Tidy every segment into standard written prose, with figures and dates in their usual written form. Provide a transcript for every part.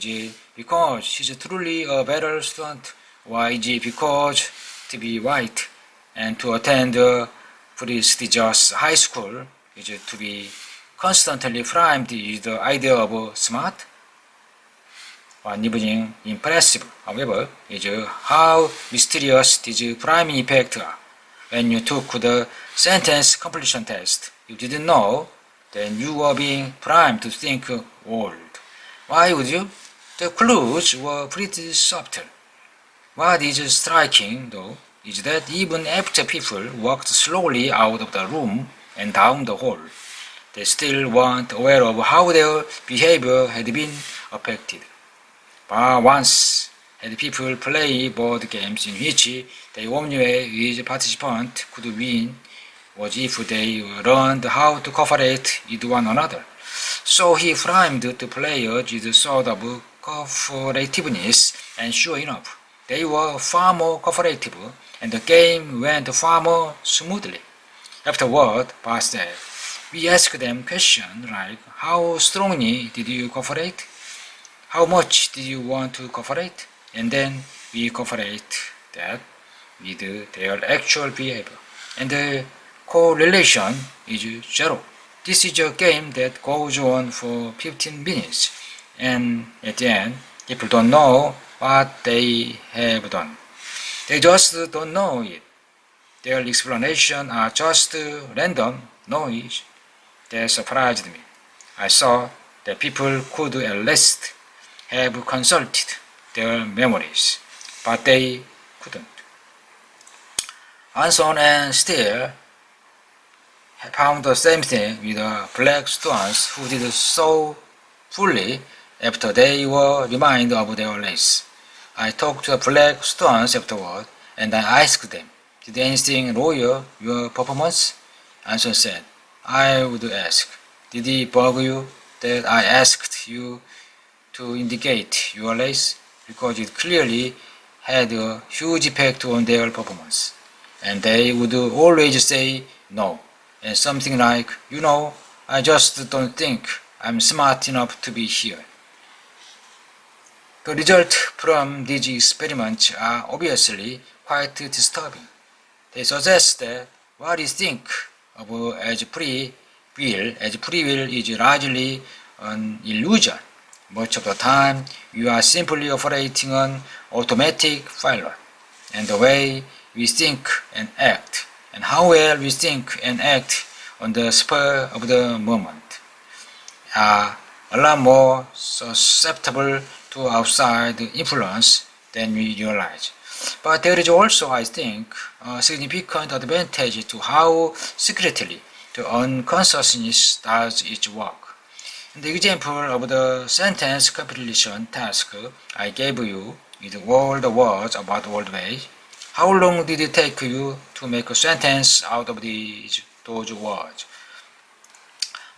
it because he's truly a better student, or is it because to be white and to attend a prestigious high school is to be constantly primed with the idea of smart? One evening impressive, however, is how mysterious this priming effect are. When you took the sentence completion test, you didn't know, then you were being primed to think old. Why would you? The clues were pretty subtle. What is striking, though, is that even after people walked slowly out of the room and down the hall, they still weren't aware of how their behavior had been affected. But once had people play board games in which the only way each participant could win was if they learned how to cooperate with one another. So he primed the players with a sort of cooperativeness, and sure enough, they were far more cooperative, and the game went far more smoothly. Afterward, Bart said, we asked them questions like, how strongly did you cooperate? How much did you want to cooperate? And then we correlate that with their actual behavior. And the correlation is zero. This is a game that goes on for 15 minutes. And at the end, people don't know what they have done. They just don't know it. Their explanations are just random noise. That surprised me. I saw that people could at least have consulted their memories, but they couldn't. Anson and Steele found the same thing with the black students who did so fully after they were reminded of their race. I talked to the black students afterward, and I asked them, did anything lower your performance? Anson said, I would ask, did it bug you that I asked you to indicate your race? Because it clearly had a huge effect on their performance. And they would always say no, and something like, you know, I just don't think I'm smart enough to be here. The results from these experiments are obviously quite disturbing. They suggest that what we think of as free will is largely an illusion. Much of the time, you are simply operating an automatic pilot, and the way we think and act, and how well we think and act on the spur of the moment, are a lot more susceptible to outside influence than we realize. But there is also, I think, a significant advantage to how secretly the unconsciousness does its work. In the example of the sentence completion task I gave you with all the words about old ways, how long did it take you to make a sentence out of those words?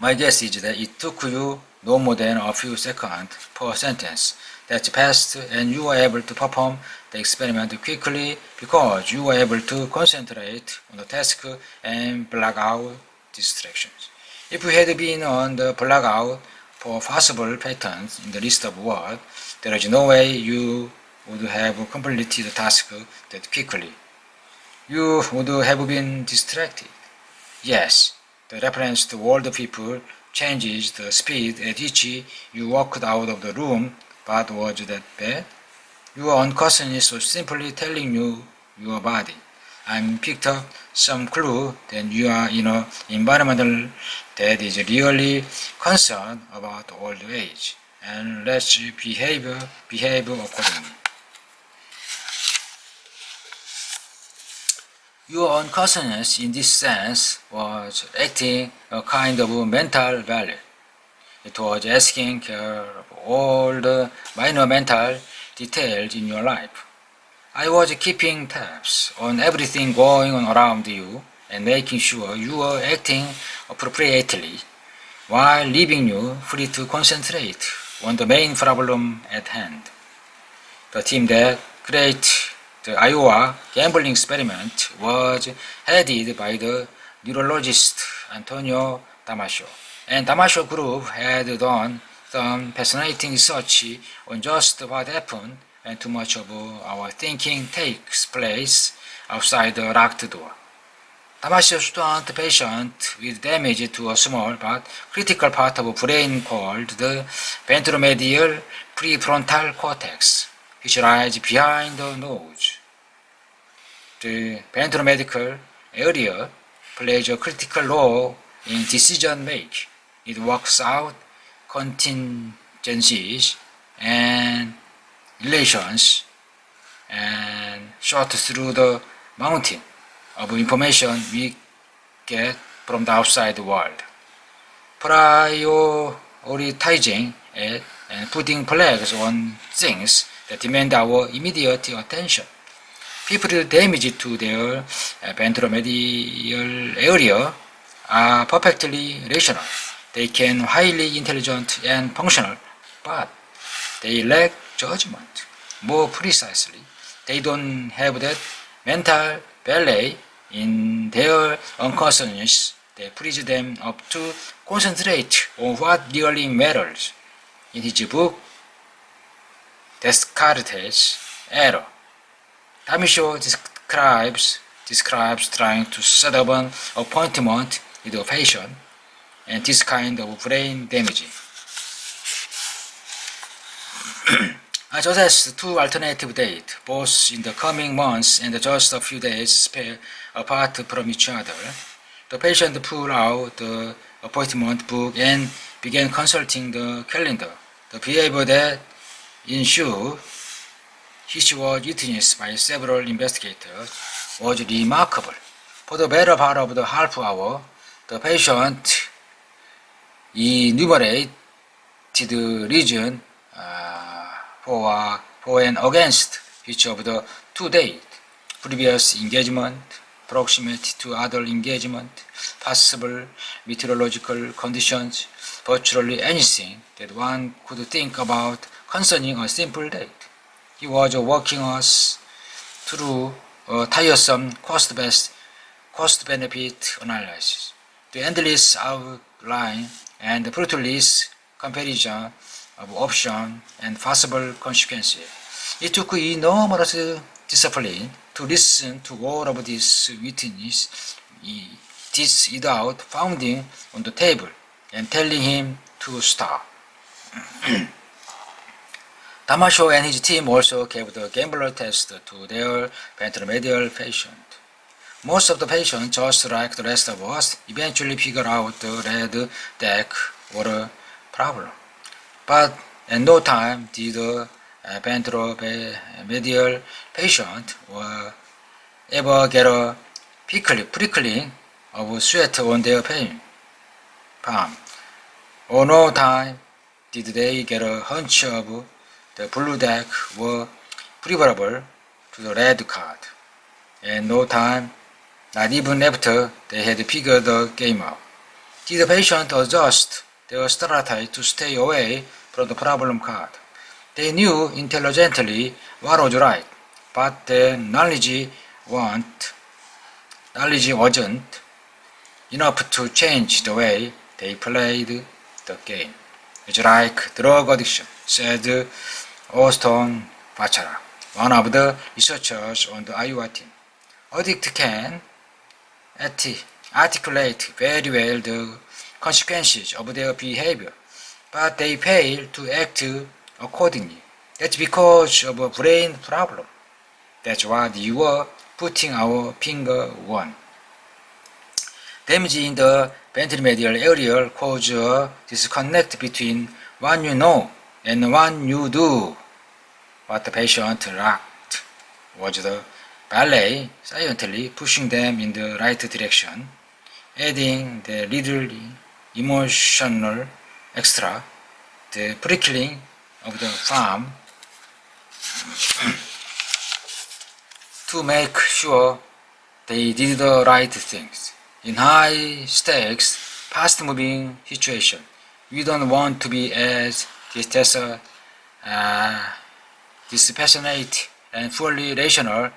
My guess is that it took you no more than a few seconds per sentence. That's fast, and you were able to perform the experiment quickly because you were able to concentrate on the task and block out distractions. If you had been on the blackout for possible patterns in the list of words, there is no way you would have completed the task that quickly. You would have been distracted. Yes, the reference to older people changes the speed at which you walked out of the room, but was that bad? Your unconsciousness was simply telling you, your body, I'm picked up some clue that you are in an environment that is really concerned about old age, and let's behave accordingly. Your unconsciousness in this sense was acting a kind of mental value. It was asking care of all the minor mental details in your life. I was keeping tabs on everything going on around you and making sure you were acting appropriately while leaving you free to concentrate on the main problem at hand. The team that created the Iowa gambling experiment was headed by the neurologist Antonio Damasio, and Damasio group had done some fascinating research on just what happened when too much of our thinking takes place outside the locked door. 다마시오 student patient with damage to a small but critical part of brain called the ventromedial prefrontal cortex, which lies behind the nose. The ventromedial area plays a critical role in decision making. It works out contingencies and relations and sorts through the mountain of information we get from the outside world, prioritizing it and putting flags on things that demand our immediate attention. People damaged to their ventromedial area are perfectly rational. They can highly intelligent and functional, but they lack judgment. More precisely, they don't have that mental ballet in their unconsciousness that frees them up to concentrate on what really matters. In his book, Descartes' Error, Tamisho describes trying to set up an appointment with a patient and this kind of brain damage. I suggest two alternative dates, both in the coming months and just a few days apart from each other. The patient pulled out the appointment book and began consulting the calendar. The behavior that ensued, which was witnessed by several investigators, was remarkable. For the better part of the half hour, the patient enumerated reason for and against each of the 2 dates: previous engagement, proximity to other engagement, possible meteorological conditions, virtually anything that one could think about concerning a simple date. He was walking us through a tiresome cost-benefit analysis, the endless outline and the fruitless comparison of options and possible consequences. It took enormous discipline to listen to all of this witness, this without pounding on the table and telling him to stop. Damasho and his team also gave the gambler test to their ventromedial patient. Most of the patients, just like the rest of us, eventually figured out the red deck or a problem. But at no time did the ventromedial patient ever get a prickling of sweat on their palm. Or no time did they get a hunch of the blue deck were preferable to the red card. And no time, not even after they had figured the game out, did the patient adjust their strategy to stay away from the problem card. They knew intelligently what was right, but their knowledge wasn't enough to change the way they played the game. It's like drug addiction, said Austin Bachara, one of the researchers on the Iowa team. Addicts can articulate very well the consequences of their behavior, but they fail to act accordingly. That's because of a brain problem. That's what you were putting our finger on. Damage in the ventromedial area causes a disconnect between what you know and what you do. What the patient lacked was the ballet silently pushing them in the right direction, adding the little emotional extra, the prickling of the palm, to make sure they did the right things. In high stakes, fast moving situation, we don't want to be as dispassionate and fully rational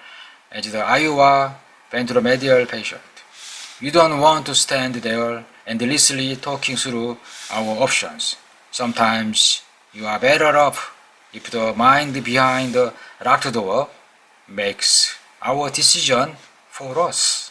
as the Iowa ventromedial patient. We don't want to stand there endlessly talking through our options. Sometimes you are better off if the mind behind the locked door makes our decision for us.